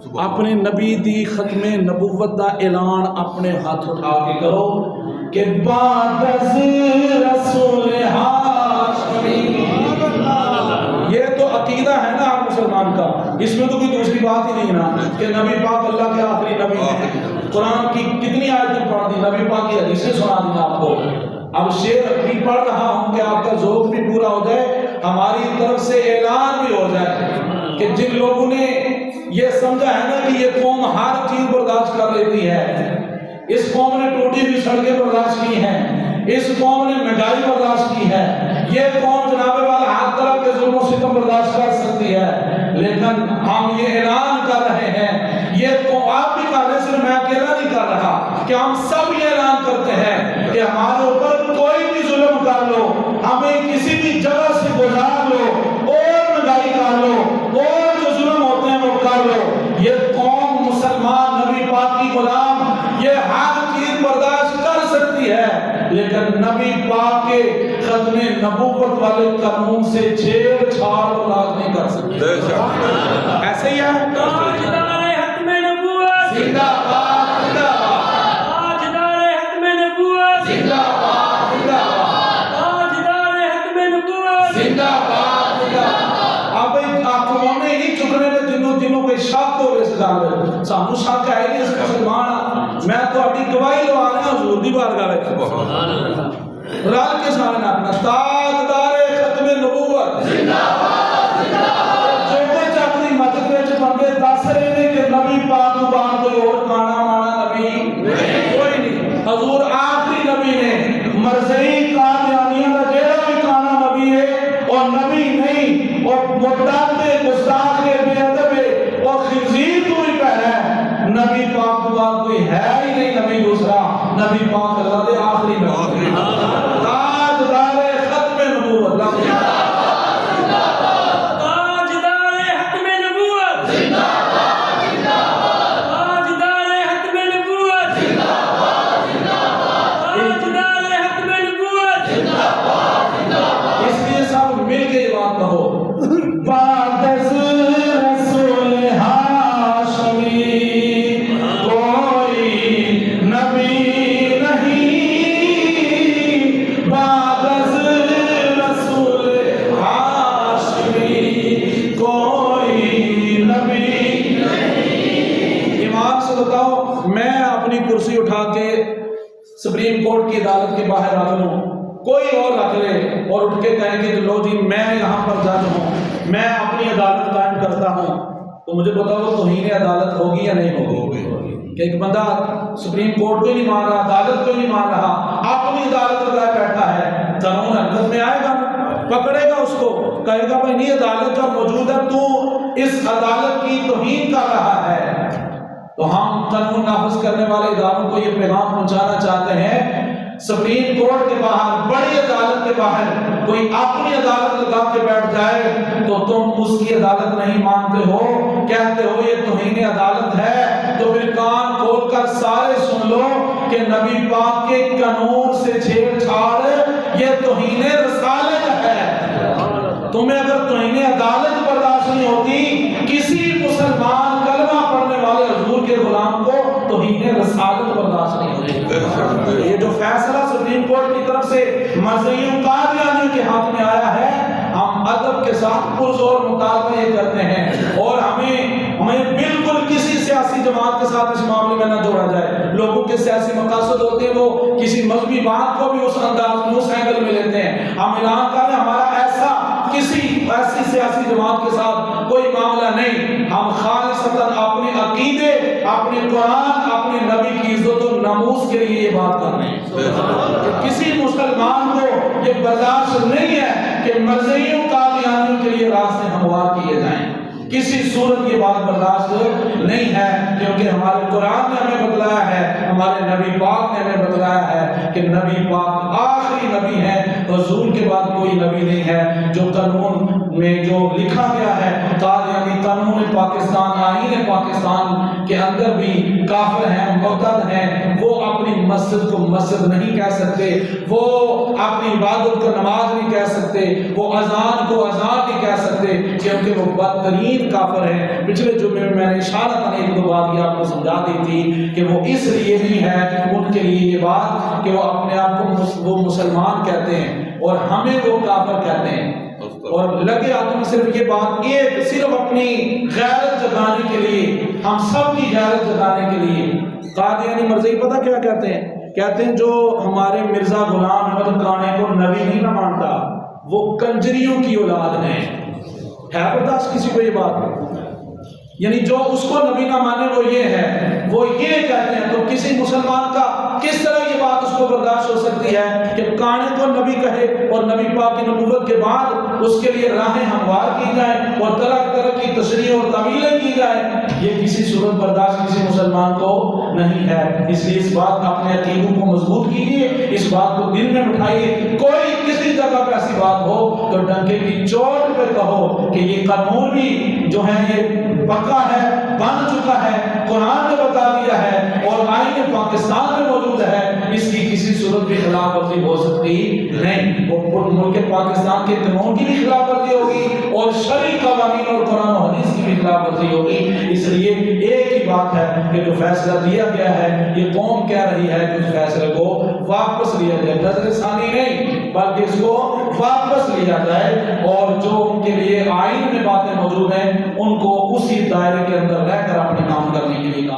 اپنے نبی دی ختم نبوت دا اعلان اپنے ہاتھ اٹھا کے کرو کہ بعد از رسول ہاشمی۔ یہ تو عقیدہ ہے نا آپ مسلمان کا، اس میں تو کوئی دوسری بات ہی نہیں نا کہ نبی پاک اللہ کے آخری نبی ہیں۔ قرآن کی کتنی آیتیں پڑھ دی، نبی پاک کی حدیثیں سنا دی آپ کو۔ اب شعر بھی پڑھ رہا ہوں کہ آپ کا ذوق بھی پورا ہو جائے، ہماری طرف سے اعلان بھی ہو جائے کہ جن لوگوں نے یہ سمجھا ہے نا کہ یہ قوم ہر چیز برداشت کر لیتی ہے، اس قوم نے ٹوٹی ہوئی سڑکیں برداشت کی ہیں، اس قوم نے مہنگائی برداشت کی ہے، یہ قوم جناب والا ہر طرح کے ظلم و ستم برداشت کر سکتی ہے، لیکن ہم یہ اعلان کر رہے ہیں، یہ قوم آپ بھی کر رہے، صرف میں اکیلا نہیں کر رہا، کہ ہم سب یہ اعلان کرتے ہیں کہ ہمارے اوپر کوئی بھی ظلم کر لو، ہمیں کسی بھی جگہ سے گزار لو اور مہنگائی کر لو اور جو ظلم ہوتے ہیں وہ کر لو، یہ قوم مسلمان نبی پاک کی غلام یہ ہر چیز برداشت کر سکتی ہے، لیکن نبی پاک کے ختم نبوت والے قانون سے چھیڑ چھاڑ برداشت نہیں کر سکتی۔ ایسے ہی ہے تاجدار ختم نبوت زندہ باد، زندہ باد، تاجدار ختم نبوت زندہ باد، زندہ باد، تاجدار ختم نبوت زندہ باد، زندہ باد۔ اب آنکھوں میں ہی چکنے میں جنوں کو شک ہو اس گل میں، سانو شک ہے نہیں اس مسلمان، میں تہاڈی گواہی لوا رہا حضور دی بارگاہ وچ، سبحان اللہ، رل کے سارے نے اپنا تاجدار ختم نبوت زندہ باد، زندہ باد۔ جو کچھ اپنی مدد وچ بندے دس رہے نے کہ نبی پاک تو بعد کوئی اور کانا مانا نبی کوئی نہیں، حضور آخری نبی نے، مرزئی قادیانیہ دا جیڑا بھی کانا نبی ہے اور نبی نہیں، اور مرتد گستاخ بے ادب اور خنزیر تو ہی پہنا ہے، نبی پاک تو بعد کوئی ہے ہی نہیں نبی دوسرا، نبی پاک اللہ دے آخری نبی، تاجدار ختم نبوت، تاجدار ختم نبوت زندہ باد، زندہ باد، تاجدار ختم نبوت زندہ باد، زندہ باد، تاجدار ختم نبوت زندہ باد، زندہ باد۔ اس لیے سب مل کے یہ بات کہو، بعد از رسول ہاشمی کوئی نبی نہیں، بعد از رسول ہاشمی کوئی نبی نہیں۔ ایمان سے بتاؤ، میں اپنی کرسی اٹھا کے سپریم کورٹ کی عدالت کے باہر رکھ لوں، کوئی اور رکھ لے اور اٹھ کے کہیں کہ لو جی میں یہاں پر جج ہوں، میں اپنی عدالت قائم کرتا ہوں، تو مجھے بتاؤ توہین عدالت ہوگی یا نہیں ہوگی؟ کہ ایک بندہ سپریم کورٹ کو نہیں مان رہا، عدالت کو نہیں مان رہا، اپنی عدالت لگائے بیٹھا ہے، قانون حرکت میں آئے گا، پکڑے گا اس کو، کہے گا بھائی نہیں عدالت جو موجود ہے تو اس عدالت کی توہین کر رہا ہے۔ تو ہم قانون نافذ کرنے والے اداروں کو یہ پیغام پہنچانا چاہتے ہیں، سپریم کورٹ کے باہر، بڑی عدالت کے باہر کوئی اپنی عدالت لگا کے بیٹھ جائے تو تم اس کی عدالت نہیں مانتے ہو، کہتے ہو یہ توہین عدالت ہے، تو پھر کان کھول کر سارے سن لو کہ نبی پاک کے قانون سے چھیڑ چھاڑ یہ توہین رسالت ہے۔ تمہیں اگر توہین عدالت برداشت نہیں ہوتی، کسی مسلمان کلمہ پڑھنے والے حضور کے غلام کو توہین رسالت برداشت نہیں ہوتی۔ یہ جو فیصلہ سپریم کورٹ کی طرف سے مرزیوں قادیانیوں کے ہاتھ میں آیا ہے، ہم ادب کے ساتھ پرزور مطالبہ یہ کرتے ہیں، اور ہمیں بالکل کسی سیاسی جماعت کے ساتھ اس معاملے میں نہ جوڑا جائے۔ لوگوں کے سیاسی مقاصد ہوتے ہیں، وہ کسی مذہبی بات کو بھی اس انداز میں، اس اینگل میں لیتے ہیں۔ ہم اعلان کر رہے ہیں ہمارا کسی ایسی سیاسی جماعت کے ساتھ کوئی معاملہ نہیں، ہم خالصتاً اپنے عقیدے، اپنے قرآن، اپنے نبی کی عزت و ناموس کے لیے یہ بات کر رہے ہیں کہ کسی مسلمان کو یہ برداشت نہیں ہے کہ مرزیوں قادیانیوں کے لیے راستے ہموار کیے جائیں، کسی صورت یہ بات برداشت نہیں ہے، کیونکہ ہمارے قرآن نے ہمیں بتلایا ہے، ہمارے نبی پاک نے ہمیں بتلایا ہے کہ نبی پاک آخری نبی ہے، حضور کے بعد کوئی نبی نہیں ہے جو قانون میں جو لکھا گیا ہے قادیانی قانون پاکستان آئین پاکستان کے اندر بھی کافر ہیں مرتد ہیں، وہ اپنی مسجد کو مسجد نہیں کہہ سکتے، وہ اپنی عبادت کو نماز نہیں کہہ سکتے، وہ اذان کو اذان نہیں کہہ سکتے، کیونکہ وہ بدترین کافر ہیں۔ پچھلے جمعے میں نے اشارتاً ایک دو بات یہ آپ کو سمجھا دی تھی کہ وہ اس لیے نہیں ہے ان کے لیے یہ بات کہ وہ اپنے آپ کو وہ مسلمان کہتے ہیں اور ہمیں وہ کافر کہتے ہیں، اور لگے ہاتھوں میں صرف یہ بات ایک صرف اپنی غیرت جگانے کے لیے، ہم سب کی غیرت جگانے کے لیے۔ قادیانی مرزائی پتہ کیا کہتے ہیں؟ کہتے ہیں جو ہمارے مرزا غلام احمد قانی کو نبی نہیں نہ مانتا وہ کنجریوں کی اولاد ہے برداشت کسی کو یہ بات؟ یعنی جو اس کو نبی نہ مانے وہ یہ ہے، وہ یہ کہتے ہیں، تو کسی مسلمان کا کس طرح یہ بات اس کو برداشت ہو سکتی ہے کہ قانی کو نبی کہے اور نبی پاک کی نبوت کے بعد اس کے لیے راہیں ہموار کی جائیں اور طرح طرح کی تشریح اور تعویلیں کی جائیں؟ یہ کسی صورت برداشت کسی مسلمان کو نہیں ہے۔ اس لیے اس بات اپنے عقیدوں کو مضبوط کیجیے، اس بات کو دل میں بٹھائیے، کوئی کسی جگہ پہ ایسی بات ہو تو ڈنکے کی چوٹ پہ کہو کہ یہ قانون بھی جو ہے یہ پکا ہے، بن چکا ہے، قرآن نے بتا دیا ہے اور آئین پاکستان میں موجود ہے، اس کی کسی صورت بھی خلاف ورزی ہو سکتی نہیں۔ وہ ملک پاکستان کے قانون کی بھی خلاف ورزی ہوگی اور شرعی قوانین اور قرآن و حدیث کی بھی خلاف ورزی ہوگی۔ اس لیے ایک ہی بات ہے کہ جو فیصلہ دیا گیا ہے یہ قوم کہہ رہی ہے کہ اس فیصلے کو واپس لیا جائے، نظر ثانی نہیں بلکہ اس کو واپس لیا جائے، اور جو ان کے لیے آئین میں باتیں موجود ہیں ان کو اسی دائرے کے اندر رہ کر اپنے کام کرنے کے لیے